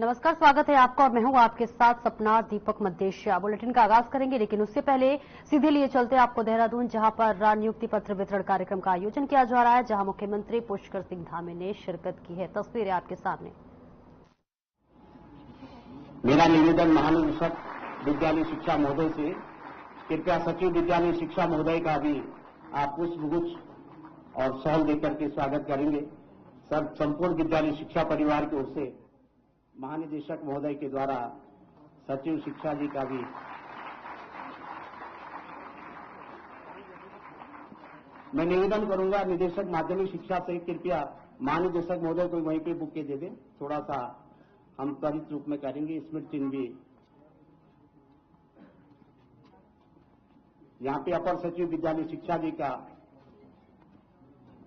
नमस्कार, स्वागत है आपका और मैं हूं आपके साथ सपना दीपक मद्देशिया। बुलेटिन का आगाज करेंगे, लेकिन उससे पहले सीधे लिए चलते आपको देहरादून, जहां पर नियुक्ति पत्र वितरण कार्यक्रम का आयोजन किया जा रहा है, जहां मुख्यमंत्री पुष्कर सिंह धामी ने शिरकत की है। तस्वीरें आपके सामने। मेरा निवेदन महानिदेशक विद्यालय शिक्षा महोदय से, कृपया सचिव विद्यालय शिक्षा महोदय का भी आप पुष्पगुच्छ और शॉल देकर के स्वागत करेंगे। सर, संपूर्ण विद्यालय शिक्षा परिवार की ओर से महानिदेशक महोदय के द्वारा सचिव शिक्षा जी का भी मैं निवेदन करूंगा, निदेशक माध्यमिक शिक्षा से कृपया महानिदेशक महोदय को वहीं पे बुके दे दें। थोड़ा सा हम त्वरित रूप में करेंगे। स्मृति चिन्ह भी यहाँ पे अपर सचिव विद्यालय शिक्षा जी का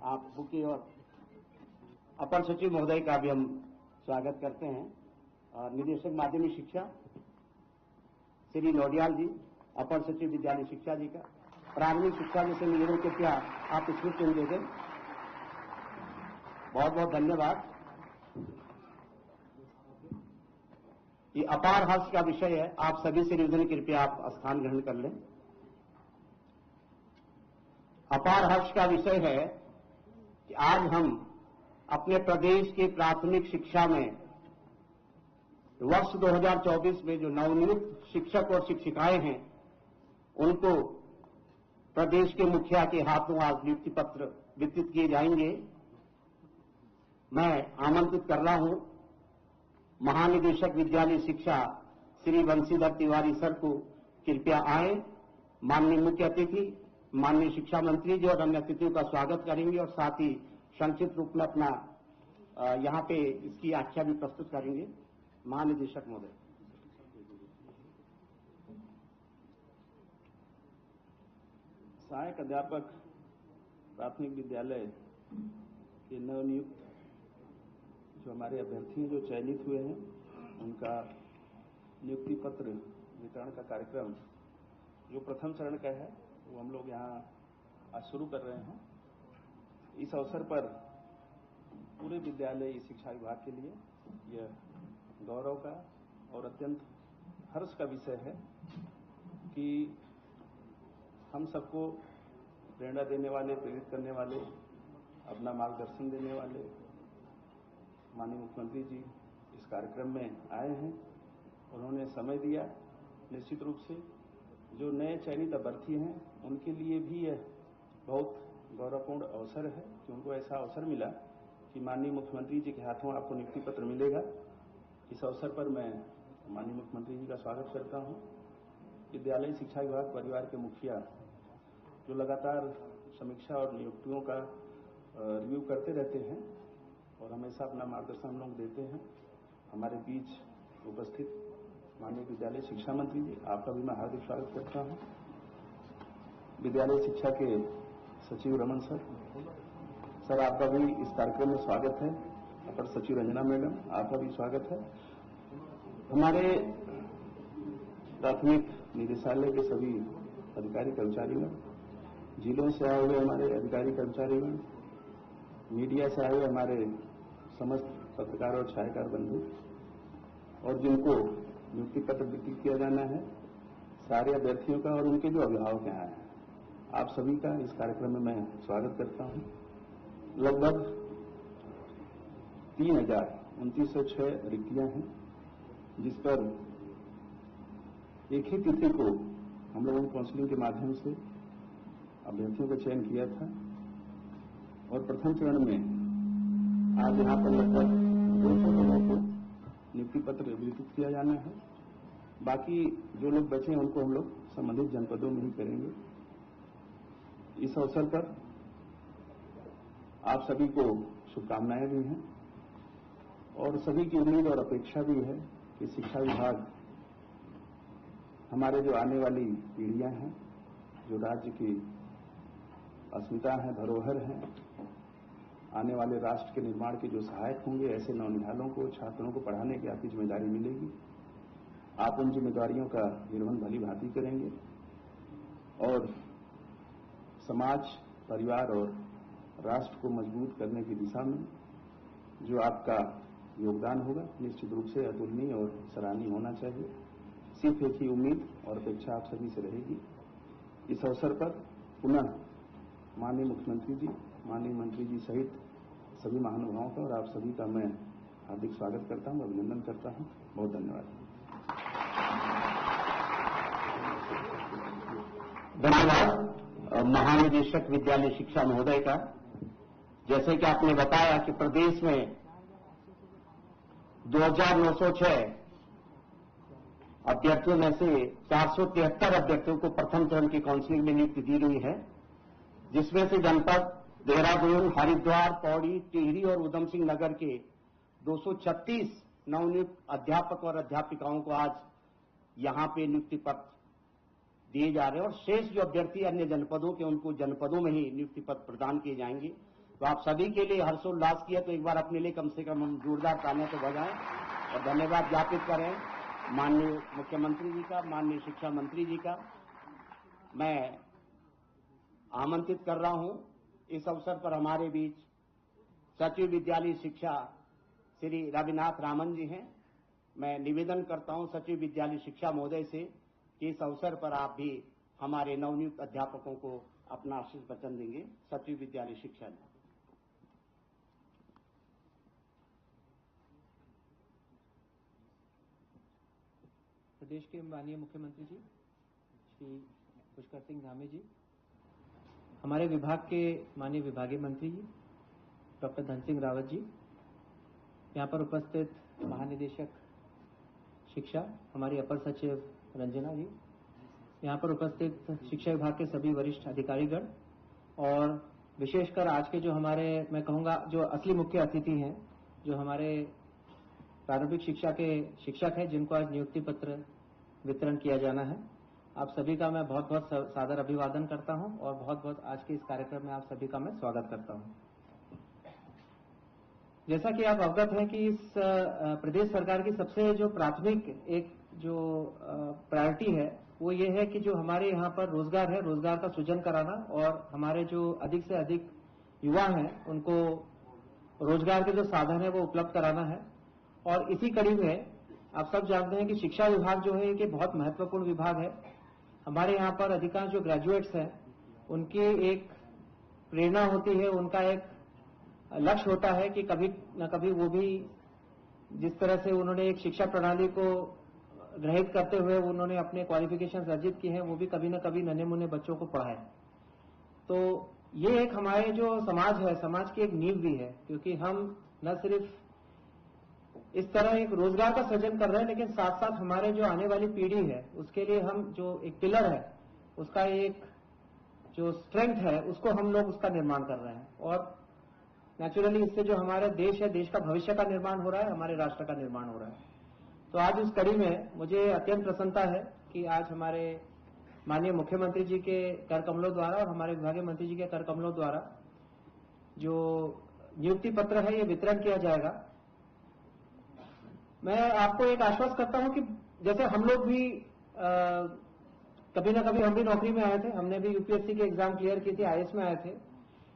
आप बुके और अपर सचिव महोदय का भी हम स्वागत करते हैं। और निदेशक माध्यमिक शिक्षा श्री नोडियाल जी, अपर सचिव विद्यालय शिक्षा जी का, प्राथमिक शिक्षा जी से निवेदन कृपया आप स्मृति चिन्ह दे दें। बहुत बहुत धन्यवाद। ये अपार हर्ष का विषय है। आप सभी से निवेदन कृपया आप स्थान ग्रहण कर लें। अपार हर्ष का विषय है कि आज हम अपने प्रदेश के प्राथमिक शिक्षा में वर्ष 2024 में जो नवनियुक्त शिक्षक और शिक्षिकाएं हैं, उनको प्रदेश के मुखिया के हाथों आज नियुक्ति पत्र वितरित किए जाएंगे। मैं आमंत्रित कर रहा हूं महानिदेशक विद्यालय शिक्षा श्री बंशीधर तिवारी सर को, कृपया आए। माननीय मुख्य अतिथि माननीय शिक्षा मंत्री जी और अन्य अतिथियों का स्वागत करेंगे और साथ ही संक्षिप्त रूप में अपना यहाँ पे इसकी आख्या भी प्रस्तुत करेंगे। महानिदेशक महोदय। सहायक अध्यापक प्राथमिक विद्यालय के नवनियुक्त जो हमारे अभ्यर्थी हैं, जो चयनित हुए हैं, उनका नियुक्ति पत्र वितरण का कार्यक्रम जो प्रथम चरण का है वो हम लोग यहाँ आज शुरू कर रहे हैं। इस अवसर पर पूरे विद्यालय शिक्षा विभाग के लिए यह गौरव का और अत्यंत हर्ष का विषय है कि हम सबको प्रेरणा देने वाले, प्रेरित करने वाले, अपना मार्गदर्शन देने वाले माननीय मुख्यमंत्री जी इस कार्यक्रम में आए हैं। उन्होंने समय दिया। निश्चित रूप से जो नए चयनित अभ्यर्थी हैं उनके लिए भी यह बहुत गौरवपूर्ण अवसर है कि उनको ऐसा अवसर मिला कि माननीय मुख्यमंत्री जी के हाथों आपको नियुक्ति पत्र मिलेगा। इस अवसर पर मैं माननीय मुख्यमंत्री जी का स्वागत करता हूं। विद्यालय शिक्षा विभाग परिवार के मुखिया जो लगातार समीक्षा और नियुक्तियों का रिव्यू करते रहते हैं और हमेशा अपना मार्गदर्शन हम लोग देते हैं। हमारे बीच उपस्थित माननीय विद्यालय शिक्षा मंत्री जी, आपका भी मैं हार्दिक स्वागत करता हूं। विद्यालय शिक्षा के सचिव रमन सर, आपका भी इस कार्यक्रम में स्वागत है। अपर सचिव रंजना मैडम, आपका भी स्वागत है। हमारे प्राथमिक निदेशालय के सभी अधिकारी कर्मचारीगण, जिलों से आए हुए हमारे अधिकारी कर्मचारीगण, मीडिया से आए हुए हमारे समस्त पत्रकार और छायाकार बंधु, और जिनको नियुक्ति पत्र वितरित किया जाना है, सारे अभ्यर्थियों का और उनके जो अभिभावक यहाँ हैं, आप सभी का इस कार्यक्रम में मैं स्वागत करता हूं। लगभग 3,2906 रिक्तियां हैं, जिस पर एक ही तिथि को हम लोगों ने काउंसलिंग के माध्यम से अभ्यर्थियों का चयन किया था और प्रथम चरण में आज यहाँ पर लगभग 200 लोगों को नियुक्ति पत्र वितरित किया जाना है। बाकी जो लोग बचे हैं उनको हम लोग संबंधित जनपदों में ही करेंगे। इस अवसर पर आप सभी को शुभकामनाएं भी हैं और सभी की उम्मीद और अपेक्षा भी है कि शिक्षा विभाग हमारे जो आने वाली पीढ़ियां हैं, जो राज्य की अस्मिता है, धरोहर है, आने वाले राष्ट्र के निर्माण के जो सहायक होंगे, ऐसे नौनिहालों को, छात्रों को पढ़ाने की आपकी जिम्मेदारी मिलेगी। आप उन जिम्मेदारियों का निर्वहन भली भांति करेंगे और समाज, परिवार और राष्ट्र को मजबूत करने की दिशा में जो आपका योगदान होगा, निश्चित रूप से अतुलनीय और सराहनीय होना चाहिए। सिर्फ एक ही उम्मीद और अपेक्षा आप सभी से रहेगी। इस अवसर पर पुनः माननीय मुख्यमंत्री जी, माननीय मंत्री जी सहित सभी महानुभावों का और आप सभी का मैं हार्दिक स्वागत करता हूं, अभिनंदन करता हूं। बहुत धन्यवाद। धन्यवाद महानिदेशक विद्यालय शिक्षा महोदय का। जैसे कि आपने बताया कि प्रदेश में 2906 अभ्यर्थियों में से 473 अभ्यर्थियों को प्रथम चरण की काउंसिलिंग में नियुक्ति दी गई है, जिसमें से जनपद देहरादून, हरिद्वार, पौड़ी, टिहरी और उधम सिंह नगर के 236 नवनियुक्त अध्यापक और अध्यापिकाओं को आज यहां पे नियुक्ति पत्र दिए जा रहे हैं और शेष जो अभ्यर्थी अन्य जनपदों के उनको जनपदों में ही नियुक्ति पत्र प्रदान किए जाएंगे। तो आप सभी के लिए हर्षोल्लास किया, तो एक बार अपने लिए कम से कम हम जोरदार तालियां तो बजाएं और धन्यवाद ज्ञापित करें माननीय मुख्यमंत्री जी का, माननीय शिक्षा मंत्री जी का। मैं आमंत्रित कर रहा हूं इस अवसर पर हमारे बीच सचिव विद्यालय शिक्षा श्री रविनाथ रामन जी हैं। मैं निवेदन करता हूं सचिव विद्यालय शिक्षा महोदय से कि इस अवसर पर आप भी हमारे नवनियुक्त अध्यापकों को अपना आशीष वचन देंगे। सचिव विद्यालय शिक्षा जी। प्रदेश के माननीय मुख्यमंत्री जी श्री पुष्कर सिंह धामी जी, हमारे विभाग के माननीय विभागीय मंत्री जी डॉक्टर धन सिंह रावत जी, यहाँ पर उपस्थित महानिदेशक शिक्षा हमारी अपर सचिव रंजना जी, यहाँ पर उपस्थित शिक्षा विभाग के सभी वरिष्ठ अधिकारीगण और विशेषकर आज के जो हमारे मैं कहूँगा जो असली मुख्य अतिथि हैं, जो हमारे प्रारंभिक शिक्षा के शिक्षक हैं जिनको आज नियुक्ति पत्र वितरण किया जाना है। आप सभी का मैं बहुत बहुत सादर अभिवादन करता हूं और बहुत बहुत आज के इस कार्यक्रम में आप सभी का मैं स्वागत करता हूं। जैसा कि आप अवगत हैं कि इस प्रदेश सरकार की सबसे जो प्राथमिक एक जो प्रायोरिटी है वो ये है कि जो हमारे यहाँ पर रोजगार है, रोजगार का सृजन कराना और हमारे जो अधिक से अधिक युवा हैं उनको रोजगार के जो साधन है वो उपलब्ध कराना है। और इसी कड़ी में आप सब जानते हैं कि शिक्षा विभाग जो है कि बहुत महत्वपूर्ण विभाग है। हमारे यहाँ पर अधिकांश जो ग्रेजुएट्स हैं उनकी एक प्रेरणा होती है, उनका एक लक्ष्य होता है कि कभी न कभी वो भी जिस तरह से उन्होंने एक शिक्षा प्रणाली को ग्रहित करते हुए उन्होंने अपने क्वालिफिकेशन अर्जित की हैं, वो भी कभी न कभी नन्हे मुन्ने बच्चों को पढ़ाएं। तो ये एक हमारे जो समाज है, समाज की एक नींव भी है, क्योंकि हम न सिर्फ इस तरह एक रोजगार का सृजन कर रहे हैं लेकिन साथ साथ हमारे जो आने वाली पीढ़ी है उसके लिए हम जो एक पिलर है उसका एक जो स्ट्रेंथ है उसको हम लोग उसका निर्माण कर रहे हैं और नेचुरली इससे जो हमारा देश है, देश का भविष्य का निर्माण हो रहा है, हमारे राष्ट्र का निर्माण हो रहा है। तो आज उस कड़ी में मुझे अत्यंत प्रसन्नता है कि आज हमारे माननीय मुख्यमंत्री जी के कर कमलों द्वारा और हमारे विभागीय मंत्री जी के कर कमलों द्वारा जो नियुक्ति पत्र है ये वितरण किया जाएगा। मैं आपको एक आश्वस्त करता हूं कि जैसे हम लोग भी कभी ना कभी हम भी नौकरी में आए थे, हमने भी यूपीएससी के एग्जाम क्लियर की थी, आईएएस में आए थे,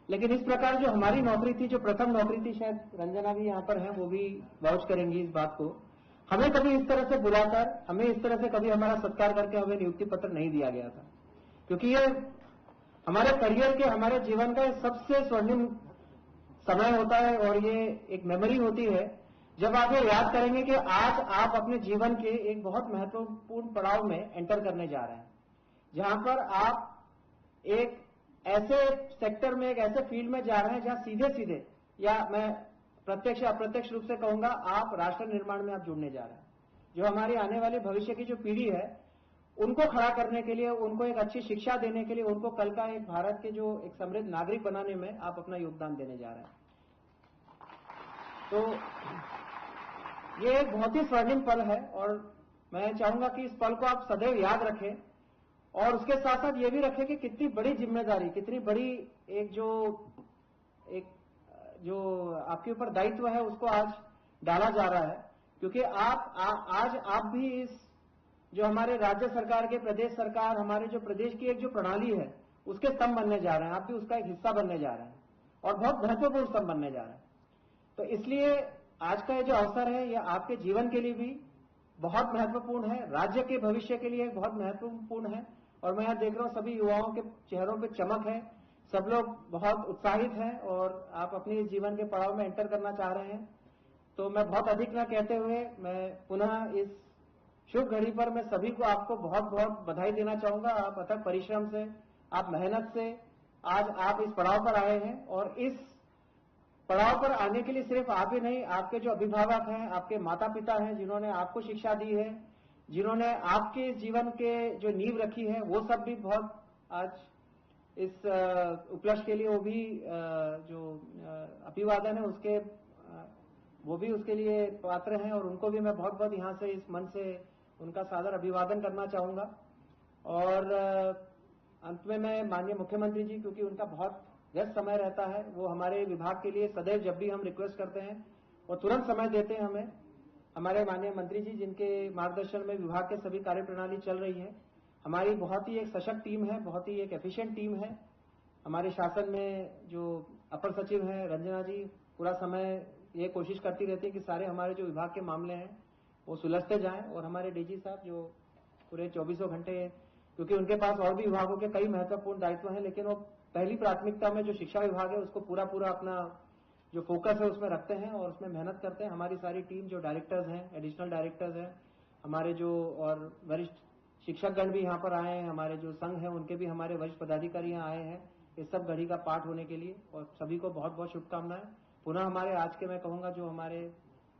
लेकिन इस प्रकार जो हमारी नौकरी थी, जो प्रथम नौकरी थी, शायद रंजना भी यहाँ पर है, वो भी वाउच करेंगी इस बात को, हमें कभी इस तरह से बुलाकर, हमें इस तरह से कभी हमारा सत्कार करके हमें नियुक्ति पत्र नहीं दिया गया था, क्योंकि ये हमारे करियर के, हमारे जीवन का सबसे स्वर्णिम समय होता है और ये एक मेमोरी होती है जब आप ये याद करेंगे कि आज आप अपने जीवन के एक बहुत महत्वपूर्ण पड़ाव में एंटर करने जा रहे हैं, जहां पर आप एक ऐसे सेक्टर में, एक ऐसे फील्ड में जा रहे हैं जहां सीधे सीधे या मैं प्रत्यक्ष अप्रत्यक्ष रूप से कहूंगा आप राष्ट्र निर्माण में आप जुड़ने जा रहे हैं। जो हमारी आने वाली भविष्य की जो पीढ़ी है उनको खड़ा करने के लिए, उनको एक अच्छी शिक्षा देने के लिए, उनको कल का एक भारत के जो एक समृद्ध नागरिक बनाने में आप अपना योगदान देने जा रहे हैं। तो ये एक बहुत ही स्वर्णिम पल है और मैं चाहूंगा कि इस पल को आप सदैव याद रखें और उसके साथ साथ ये भी रखें कि कितनी बड़ी जिम्मेदारी, कितनी बड़ी एक जो आपके ऊपर दायित्व है उसको आज डाला जा रहा है, क्योंकि आज आप भी इस जो हमारे राज्य सरकार के, प्रदेश सरकार, हमारे जो प्रदेश की एक जो प्रणाली है उसके स्तंभ बनने जा रहे हैं, आप भी उसका एक हिस्सा बनने जा रहे हैं और बहुत महत्वपूर्ण स्तंभ बनने जा रहे हैं। तो इसलिए आज का ये जो अवसर है, यह आपके जीवन के लिए भी बहुत महत्वपूर्ण है, राज्य के भविष्य के लिए बहुत महत्वपूर्ण है। और मैं यहाँ देख रहा हूँ सभी युवाओं के चेहरों पे चमक है, सब लोग बहुत उत्साहित हैं और आप अपने जीवन के पड़ाव में एंटर करना चाह रहे हैं। तो मैं बहुत अधिक न कहते हुए मैं पुनः इस शुभ घड़ी पर मैं सभी को आपको बहुत बहुत बधाई देना चाहूंगा। आप अथक परिश्रम से, आप मेहनत से आज आप इस पड़ाव पर आए हैं और इस पड़ाव पर आने के लिए सिर्फ आप ही नहीं, आपके जो अभिभावक हैं, आपके माता पिता हैं जिन्होंने आपको शिक्षा दी है, जिन्होंने आपके जीवन के जो नींव रखी है, वो सब भी बहुत आज इस उपलक्ष्य के लिए वो भी जो अभिवादन है उसके वो भी उसके लिए पात्र हैं और उनको भी मैं बहुत बहुत यहाँ से इस मन से उनका सादर अभिवादन करना चाहूंगा। और अंत में मैं माननीय मुख्यमंत्री जी, क्योंकि उनका बहुत व्यस्त समय रहता है, वो हमारे विभाग के लिए सदैव जब भी हम रिक्वेस्ट करते हैं वो तुरंत समय देते हैं हमें। हमारे माननीय मंत्री जी जिनके मार्गदर्शन में विभाग के सभी कार्य प्रणाली चल रही है, हमारी बहुत ही एक सशक्त टीम है, बहुत ही एक एफिशिएंट टीम है। हमारे शासन में जो अपर सचिव हैं रंजना जी पूरा समय ये कोशिश करती रहती है कि सारे हमारे जो विभाग के मामले हैं वो सुलझते जाएं। और हमारे डीजी साहब जो पूरे 24 घंटे, क्योंकि उनके पास और भी विभागों के कई महत्वपूर्ण दायित्व हैं, लेकिन वो पहली प्राथमिकता में जो शिक्षा विभाग है उसको पूरा अपना जो फोकस है उसमें रखते हैं और उसमें मेहनत करते हैं। हमारी सारी टीम जो डायरेक्टर्स हैं, एडिशनल डायरेक्टर्स हैं, हमारे जो और वरिष्ठ शिक्षकगण भी यहाँ पर आए हैं, हमारे जो संघ हैं उनके भी हमारे वरिष्ठ पदाधिकारी यहाँ आए हैं इस सब घड़ी का पाठ होने के लिए। और सभी को बहुत बहुत शुभकामनाएं। पुनः हमारे आज के मैं कहूँगा जो हमारे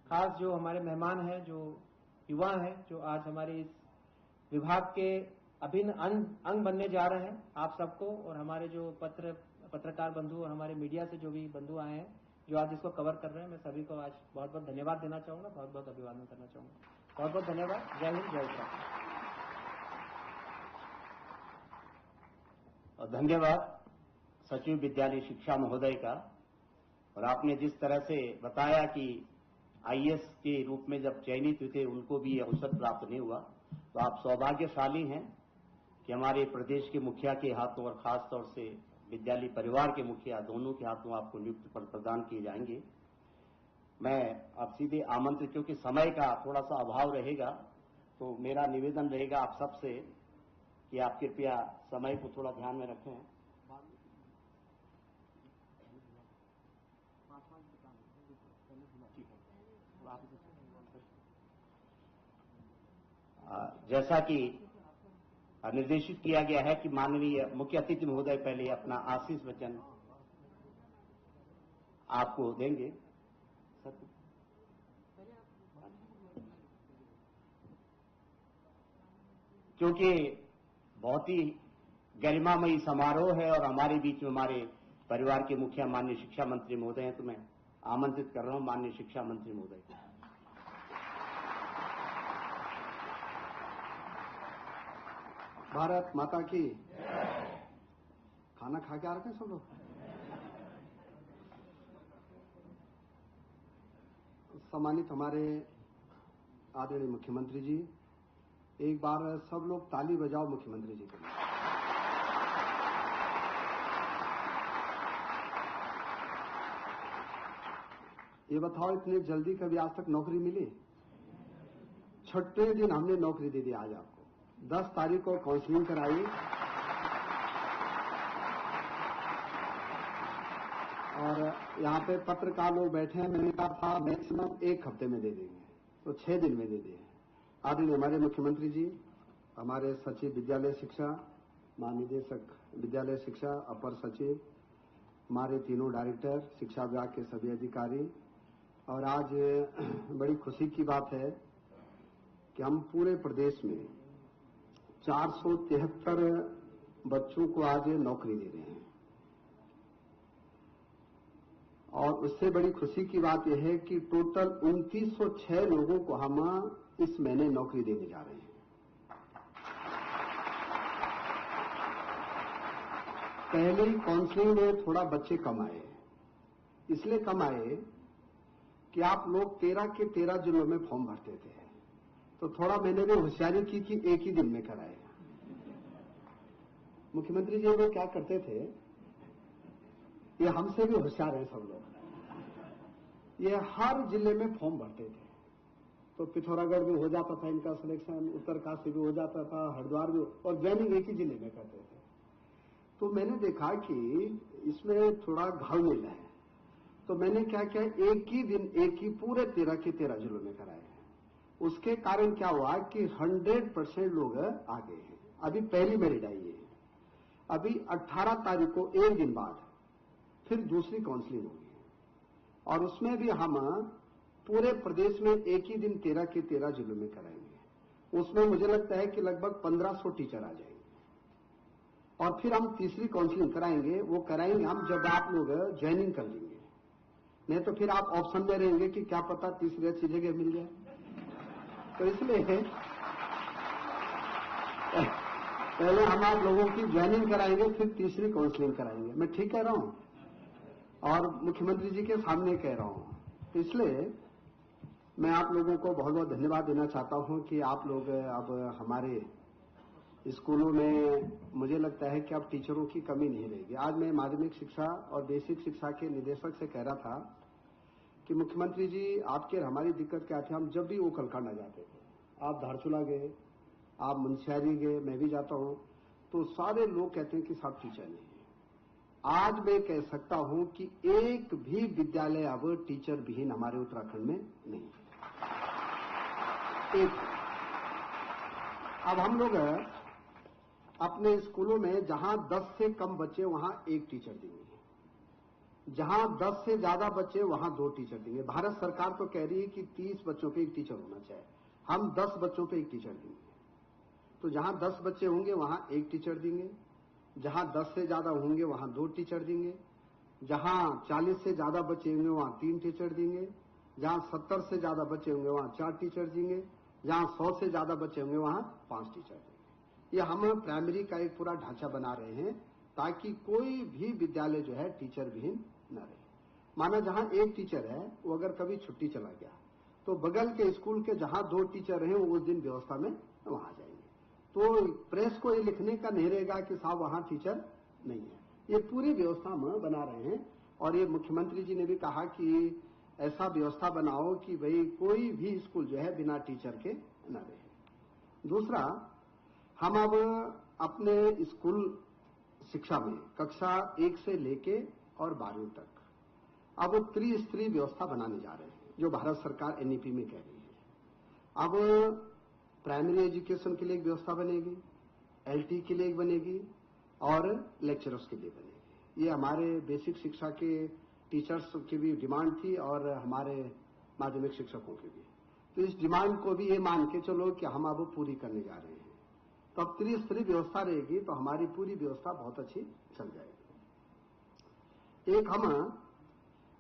खास जो हमारे मेहमान हैं, जो युवा हैं, जो आज हमारे इस विभाग के अभिन्न अंग बनने जा रहे हैं, आप सबको और हमारे जो पत्रकार बंधु और हमारे मीडिया से जो भी बंधु आए हैं जो आज इसको कवर कर रहे हैं, मैं सभी को आज बहुत बहुत धन्यवाद देना चाहूंगा, बहुत बहुत अभिवादन करना चाहूंगा। बहुत बहुत धन्यवाद। जय हिंद, जय उत्तराखंड। और धन्यवाद सचिव विद्यालय शिक्षा महोदय का। और आपने जिस तरह से बताया कि आईएएस के रूप में जब चयनित हुए थे उनको भी ये अवसर प्राप्त नहीं हुआ, तो आप सौभाग्यशाली हैं कि हमारे प्रदेश के मुखिया के हाथों और खास तौर से विद्यालय परिवार के मुखिया दोनों के हाथों आपको नियुक्ति पत्र प्रदान किए जाएंगे। मैं अब सीधे आमंत्रित, क्योंकि समय का थोड़ा सा अभाव रहेगा, तो मेरा निवेदन रहेगा आप सबसे कि आप कृपया समय को थोड़ा ध्यान में रखें। जैसा कि निर्देशित किया गया है कि माननीय मुख्य अतिथि महोदय पहले अपना आशीष वचन आपको देंगे। क्योंकि बहुत ही गरिमामयी समारोह है और हमारे बीच में हमारे परिवार के मुखिया माननीय शिक्षा मंत्री महोदय हैं, तो मैं आमंत्रित कर रहा हूं माननीय शिक्षा मंत्री महोदय को। भारत माता की। खाना खा के आ रखे हैं सब लोग। सम्मानित हमारे आदरणीय मुख्यमंत्री जी, एक बार सब लोग ताली बजाओ मुख्यमंत्री जी के लिए। ये बताओ इतने जल्दी कभी आज तक नौकरी मिली? छठे दिन हमने नौकरी दे दी आज आपको। 10 तारीख को काउंसलिंग कराई और यहाँ पे पत्रकार लोग बैठे हैं। मैंने कहा था मैक्सिमम 1 हफ्ते में दे देंगे, तो 6 दिन में दे दिए। आदरणीय हमारे मुख्यमंत्री जी, हमारे सचिव विद्यालय शिक्षा, महानिदेशक विद्यालय शिक्षा, अपर सचिव, हमारे तीनों डायरेक्टर, शिक्षा विभाग के सभी अधिकारी, और आज बड़ी खुशी की बात है कि हम पूरे प्रदेश में 473 बच्चों को आज नौकरी दे रहे हैं। और उससे बड़ी खुशी की बात यह है कि टोटल 2906 लोगों को हम इस महीने नौकरी देने जा रहे हैं। पहले काउंसलिंग में थोड़ा बच्चे कम आए, इसलिए कम आए कि आप लोग 13 के 13 जिलों में फॉर्म भरते थे, तो थोड़ा मैंने भी होशियारी की कि एक ही दिन में कराए। मुख्यमंत्री जी वो क्या करते थे, ये हमसे भी होशियार हैं सब लोग। ये हर जिले में फॉर्म भरते थे। तो पिथौरागढ़ में हो जाता था इनका सिलेक्शन, उत्तरकाशी में हो जाता था, हरिद्वार में, और ज्वाइनिंग एक ही जिले में करते थे। तो मैंने देखा कि इसमें थोड़ा घालमेल है। तो मैंने क्या किया, एक ही दिन एक ही पूरे 13 के 13 जिलों में कराए हैं। उसके कारण क्या हुआ कि 100% लोग आ गए हैं। अभी पहली मेरिट आई है। अभी 18 तारीख को एक दिन बाद फिर दूसरी काउंसलिंग होगी, और उसमें भी हम पूरे प्रदेश में एक ही दिन 13 के 13 जिलों में कराएंगे। उसमें मुझे लगता है कि लगभग 1500 टीचर आ जाएंगे, और फिर हम तीसरी काउंसलिंग कराएंगे। वो कराएंगे हम जब आप लोग ज्वाइनिंग कर लेंगे, नहीं तो फिर आप ऑप्शन में रहेंगे कि क्या पता तीसरी अच्छी जगह मिल जाए। तो इसलिए पहले हम आप लोगों की ज्वाइनिंग कराएंगे, फिर तीसरी काउंसलिंग कराएंगे। मैं ठीक कह रहा हूं और मुख्यमंत्री जी के सामने कह रहा हूं। तो इसलिए मैं आप लोगों को बहुत बहुत धन्यवाद देना चाहता हूं कि आप लोग अब हमारे स्कूलों में, मुझे लगता है कि अब टीचरों की कमी नहीं रहेगी। आज मैं माध्यमिक शिक्षा और बेसिक शिक्षा के निदेशक से कह रहा था कि मुख्यमंत्री जी, आपके और हमारी दिक्कत क्या थी, हम जब भी वो कलकांडा जाते थे, आप धारचूला गए, आप मुंशियारी गए, मैं भी जाता हूं, तो सारे लोग कहते हैं कि साहब टीचर नहीं है। आज मैं कह सकता हूं कि एक भी विद्यालय अब टीचर विहीन हमारे उत्तराखंड में नहीं है। एक अब हम लोग अपने स्कूलों में जहां 10 से कम बच्चे वहां एक टीचर देंगे, जहां 10 से ज्यादा बच्चे वहां 2 टीचर देंगे। भारत सरकार तो कह रही है कि 30 बच्चों पे एक टीचर होना चाहिए, हम 10 बच्चों पे एक टीचर देंगे। तो जहां 10 बच्चे होंगे वहां एक टीचर देंगे, जहां 10 से ज्यादा होंगे वहां 2 टीचर देंगे, जहां 40 से ज्यादा बच्चे होंगे वहां 3 टीचर देंगे, जहां 70 से ज्यादा बच्चे होंगे वहां 4 टीचर देंगे, जहां 100 से ज्यादा बच्चे होंगे वहां 5 टीचर देंगे। ये हम प्राइमरी का एक पूरा ढांचा बना रहे हैं ताकि कोई भी विद्यालय जो है टीचर विहीन न रहे। माना जहां एक टीचर है वो अगर कभी छुट्टी चला गया तो बगल के स्कूल के जहां 2 टीचर हैं वो उस दिन व्यवस्था में वहां जाएंगे। तो प्रेस को ये लिखने का नहीं रहेगा कि साहब वहां टीचर नहीं है। ये पूरी व्यवस्था हम बना रहे हैं, और ये मुख्यमंत्री जी ने भी कहा कि ऐसा व्यवस्था बनाओ कि भाई कोई भी स्कूल जो है बिना टीचर के न रहे। दूसरा, हम अब अपने स्कूल शिक्षा में कक्षा 1 से लेके और 12वीं तक अब त्रिस्तरीय व्यवस्था बनाने जा रहे हैं, जो भारत सरकार एनईपी में कह रही है। अब प्राइमरी एजुकेशन के लिए एक व्यवस्था बनेगी, एलटी के लिए एक बनेगी, और लेक्चरर्स के लिए बनेगी। ये हमारे बेसिक शिक्षा के टीचर्स की भी डिमांड थी और हमारे माध्यमिक शिक्षकों की भी। तो इस डिमांड को भी ये मान के चलो कि हम अब पूरी करने जा रहे हैं। तो अब त्रिस्तरीय व्यवस्था रहेगी तो हमारी पूरी व्यवस्था बहुत अच्छी चल जाएगी। एक हम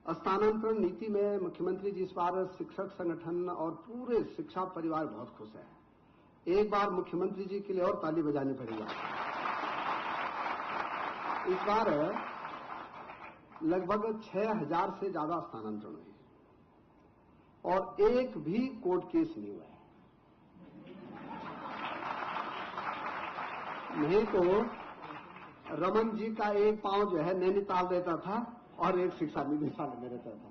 स्थानांतरण नीति में मुख्यमंत्री जी इस बार शिक्षक संगठन और पूरे शिक्षा परिवार बहुत खुश है। एक बार मुख्यमंत्री जी के लिए और ताली बजानी पड़ेगी। इस बार लगभग 6000 से ज्यादा स्थानांतरण हुए और एक भी कोर्ट केस नहीं हुआ है। नहीं तो रमन जी का एक पांव जो है नैनीताल रहता था और एक शिक्षा निदेशालय में रहता था।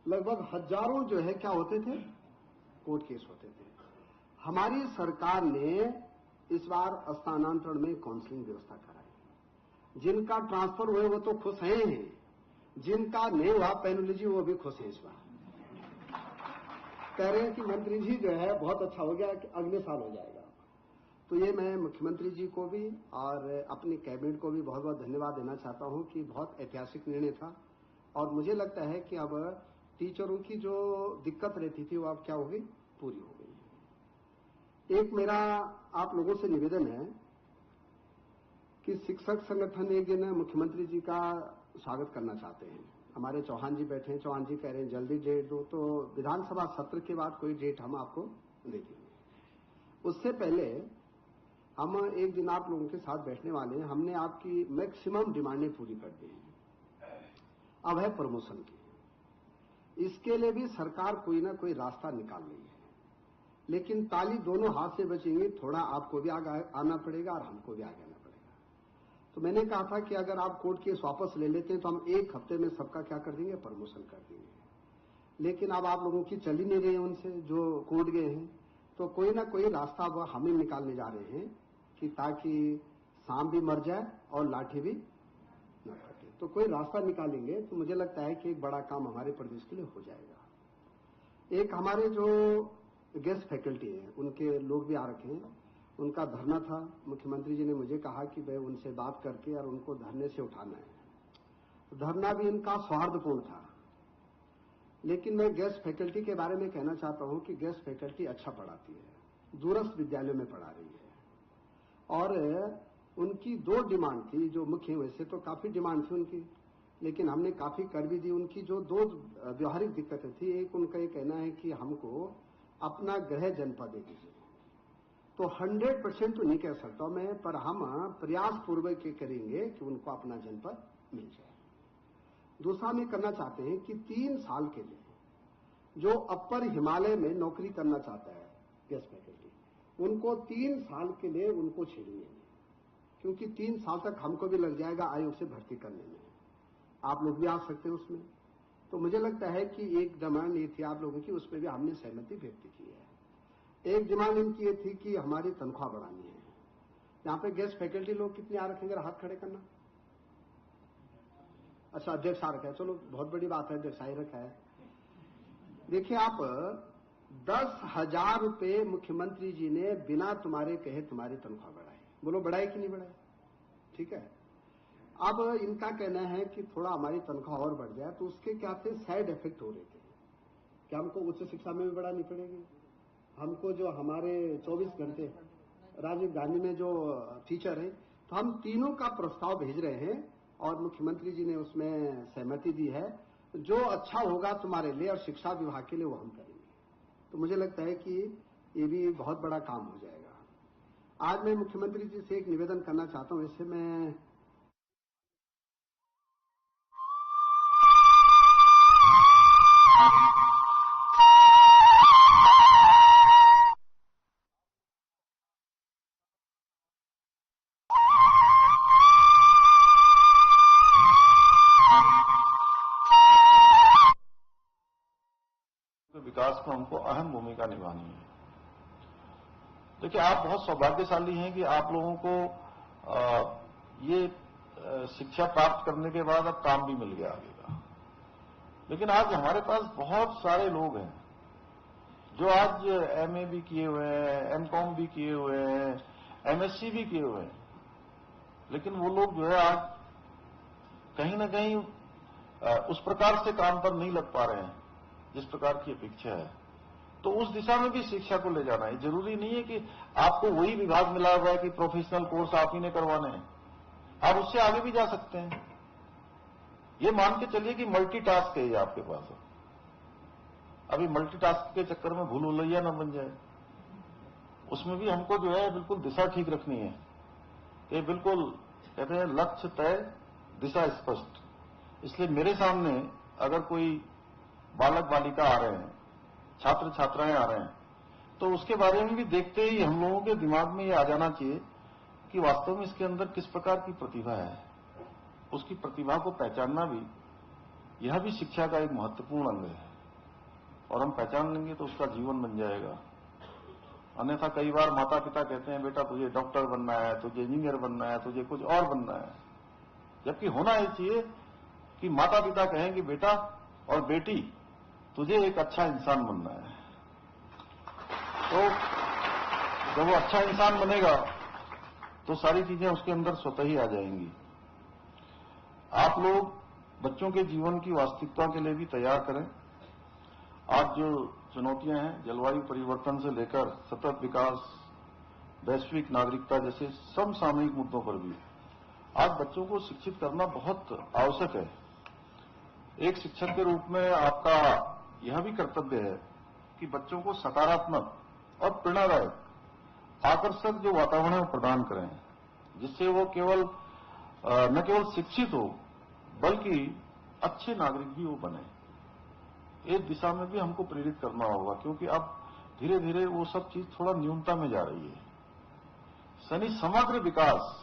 लगभग हजारों जो है क्या होते थे, कोर्ट केस होते थे। हमारी सरकार ने इस बार स्थानांतरण में काउंसलिंग व्यवस्था कराई। जिनका ट्रांसफर हुए वो तो खुश हैं, जिनका नहीं हुआ पैनोलॉजी वो भी खुश हैं। इस बार कह रहे हैं कि मंत्री जी जो है बहुत अच्छा हो गया कि अगले साल हो जाएगा। तो ये मैं मुख्यमंत्री जी को भी और अपनी कैबिनेट को भी बहुत बहुत धन्यवाद देना चाहता हूं कि बहुत ऐतिहासिक निर्णय था, और मुझे लगता है कि अब टीचरों की जो दिक्कत रहती थी वो अब क्या होगी, पूरी हो गई है। एक मेरा आप लोगों से निवेदन है कि शिक्षक संगठन एक दिन मुख्यमंत्री जी का स्वागत करना चाहते हैं। हमारे चौहान जी बैठे हैं, चौहान जी कह रहे हैं जल्दी डेट दो, तो विधानसभा सत्र के बाद कोई डेट हम आपको दे देंगे। उससे पहले हम एक दिन आप लोगों के साथ बैठने वाले हैं। हमने आपकी मैक्सिमम डिमांडें पूरी कर दी हैं। अब है प्रमोशन की। इसके लिए भी सरकार कोई ना कोई रास्ता निकाल रही है, लेकिन ताली दोनों हाथ से बचेंगी। थोड़ा आपको भी आगे आना पड़ेगा और हमको भी आगे आना पड़ेगा। तो मैंने कहा था कि अगर आप कोर्ट केस वापस ले लेते हैं तो हम 1 हफ्ते में सबका क्या कर देंगे, प्रमोशन कर देंगे। लेकिन अब आप लोगों की चल ही नहीं रही है उनसे, जो कूद गए हैं। तो कोई ना कोई रास्ता अब हम ही निकालने जा रहे हैं कि ताकि सांप भी मर जाए और लाठी भी न कटे। तो कोई रास्ता निकालेंगे तो मुझे लगता है कि एक बड़ा काम हमारे प्रदेश के लिए हो जाएगा। एक हमारे जो गेस्ट फैकल्टी है, उनके लोग भी आ रखे हैं, उनका धरना था। मुख्यमंत्री जी ने मुझे कहा कि भाई उनसे बात करके और उनको धरने से उठाना है। धरना भी इनका सौहार्दपूर्ण था। लेकिन मैं गेस्ट फैकल्टी के बारे में कहना चाहता हूं कि गेस्ट फैकल्टी अच्छा पढ़ाती है, दूरस्थ विद्यालयों में पढ़ा रही है। और उनकी 2 डिमांड थी जो मुख्य, वैसे तो काफी डिमांड थी उनकी, लेकिन हमने काफी कर भी दी। उनकी जो 2 व्यवहारिक दिक्कतें थी, एक उनका ये कहना है कि हमको अपना गृह जनपद दे दीजिए। तो 100% तो नहीं कह सकता मैं, पर हम प्रयास पूर्वक करेंगे कि उनको अपना जनपद मिल जाए। दूसरा में करना चाहते हैं कि 3 साल के लिए जो अपर हिमालय में नौकरी करना चाहता है गेस्ट फैकल्टी, उनको 3 साल के लिए उनको छेड़ेंगे, क्योंकि 3 साल तक हमको भी लग जाएगा आयोग से भर्ती करने में। आप लोग भी आ सकते हैं उसमें। तो मुझे लगता है कि एक डिमांड ये थी आप लोगों की, उस पर भी हमने सहमति व्यक्त की है। एक डिमांड इनकी ये थी कि हमारी तनख्वाह बढ़ानी है। यहाँ पे गेस्ट फैकल्टी लोग कितने आ रखेंगे, हाथ खड़े करना। अच्छा, अध्यक्ष आ रखा है, चलो बहुत बड़ी बात है, अध्यक्ष आ ही रखा है। देखिए आप 10,000 रुपये मुख्यमंत्री जी ने बिना तुम्हारे कहे तुम्हारी तनख्वाह बढ़ाई। बोलो बढ़ाई कि नहीं बढ़ाई? ठीक है। अब इनका कहना है कि थोड़ा हमारी तनख्वाह और बढ़ जाए, तो उसके क्या थे साइड इफेक्ट हो रहे थे कि हमको उच्च शिक्षा में भी बढ़ानी पड़ेगी, हमको जो हमारे 24 घंटे राजीव गांधी में जो टीचर है, तो हम तीनों का प्रस्ताव भेज रहे हैं और मुख्यमंत्री जी ने उसमें सहमति दी है। जो अच्छा होगा तुम्हारे लिए और शिक्षा विभाग के लिए वो हम करेंगे। तो मुझे लगता है कि ये भी बहुत बड़ा काम हो जाएगा। आज मैं मुख्यमंत्री जी से एक निवेदन करना चाहता हूं। इससे मैं विकास में हमको अहम भूमिका निभानी है। देखिए, आप बहुत सौभाग्यशाली हैं कि आप लोगों को ये शिक्षा प्राप्त करने के बाद अब काम भी मिल गया आगे का। लेकिन आज हमारे पास बहुत सारे लोग हैं जो आज एमए भी किए हुए हैं, एमकॉम भी किए हुए हैं, एमएससी भी किए हुए हैं, लेकिन वो लोग जो है आज कहीं ना कहीं उस प्रकार से काम पर नहीं लग पा रहे हैं जिस प्रकार की अपेक्षा है। तो उस दिशा में भी शिक्षा को ले जाना है। जरूरी नहीं है कि आपको वही विभाग मिला हुआ है कि प्रोफेशनल कोर्स आप ही ने करवाने हैं, आप उससे आगे भी जा सकते हैं। ये मान के चलिए कि मल्टीटास्क है ये आपके पास। अभी मल्टीटास्क के चक्कर में भूल भुलैया न बन जाए। उसमें भी हमको जो है बिल्कुल दिशा ठीक रखनी है। ये बिल्कुल कहते हैं लक्ष्य तय, दिशा स्पष्ट। इसलिए मेरे सामने अगर कोई बालक बालिका आ रहे हैं, छात्र छात्राएं आ रहे हैं, तो उसके बारे में भी देखते ही हम लोगों के दिमाग में ये आ जाना चाहिए कि वास्तव में इसके अंदर किस प्रकार की प्रतिभा है। उसकी प्रतिभा को पहचानना भी, यह भी शिक्षा का एक महत्वपूर्ण अंग है। और हम पहचान लेंगे तो उसका जीवन बन जाएगा। अन्यथा कई बार माता पिता कहते हैं बेटा तुझे डॉक्टर बनना है, तुझे इंजीनियर बनना है, तुझे कुछ और बनना है। जबकि होना ये चाहिए कि माता पिता कहें कि बेटा और बेटी तुझे एक अच्छा इंसान बनना है। तो जब वो अच्छा इंसान बनेगा तो सारी चीजें उसके अंदर स्वतः ही आ जाएंगी। आप लोग बच्चों के जीवन की वास्तविकता के लिए भी तैयार करें। आज जो चुनौतियां हैं, जलवायु परिवर्तन से लेकर सतत विकास, वैश्विक नागरिकता जैसे समसामयिक मुद्दों पर भी आज बच्चों को शिक्षित करना बहुत आवश्यक है। एक शिक्षक के रूप में आपका यह भी कर्तव्य है कि बच्चों को सकारात्मक और प्रेरणादायक, आकर्षक जो वातावरण प्रदान करें, जिससे वो न केवल शिक्षित हो बल्कि अच्छे नागरिक भी वो बने। एक दिशा में भी हमको प्रेरित करना होगा, क्योंकि अब धीरे धीरे वो सब चीज थोड़ा न्यूनता में जा रही है। यानी समग्र विकास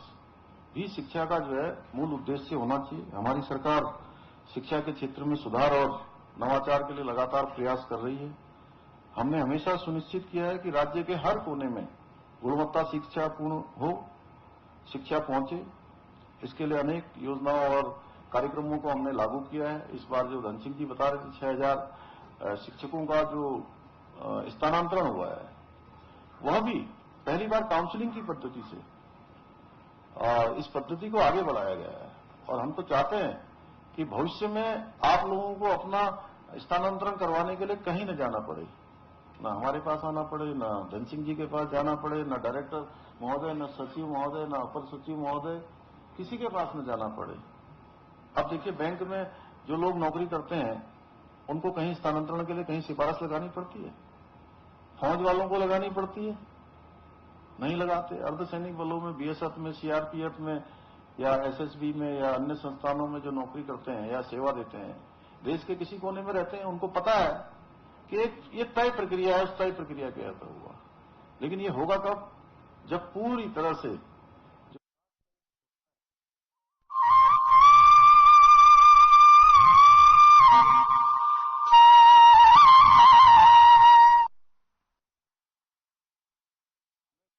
भी शिक्षा का जो है मूल उद्देश्य होना चाहिए। हमारी सरकार शिक्षा के क्षेत्र में सुधार और नवाचार के लिए लगातार प्रयास कर रही है। हमने हमेशा सुनिश्चित किया है कि राज्य के हर कोने में गुणवत्ता शिक्षा पूर्ण हो, शिक्षा पहुंचे। इसके लिए अनेक योजनाओं और कार्यक्रमों को हमने लागू किया है। इस बार जो धन सिंह जी बता रहे थे 6,000 शिक्षकों का जो स्थानांतरण हुआ है, वह भी पहली बार काउंसलिंग की पद्धति से इस पद्धति को आगे बढ़ाया गया है। और हम तो चाहते हैं कि भविष्य में आप लोगों को अपना स्थानांतरण करवाने के लिए कहीं न जाना पड़े, न हमारे पास आना पड़े, न धन सिंह जी के पास जाना पड़े, न डायरेक्टर महोदय, न सचिव महोदय, न अपर सचिव महोदय, किसी के पास न जाना पड़े। अब देखिए, बैंक में जो लोग नौकरी करते हैं उनको कहीं स्थानांतरण के लिए कहीं सिफारिश लगानी पड़ती है, फौज वालों को लगानी पड़ती है, नहीं लगाते। अर्धसैनिक बलों में, बीएसएफ में, सीआरपीएफ में या एसएसबी में या अन्य संस्थानों में जो नौकरी करते हैं या सेवा देते हैं, देश के किसी कोने में रहते हैं, उनको पता है कि ये तय प्रक्रिया है, उस तय प्रक्रिया के तहत होगा। लेकिन ये होगा कब? जब पूरी तरह से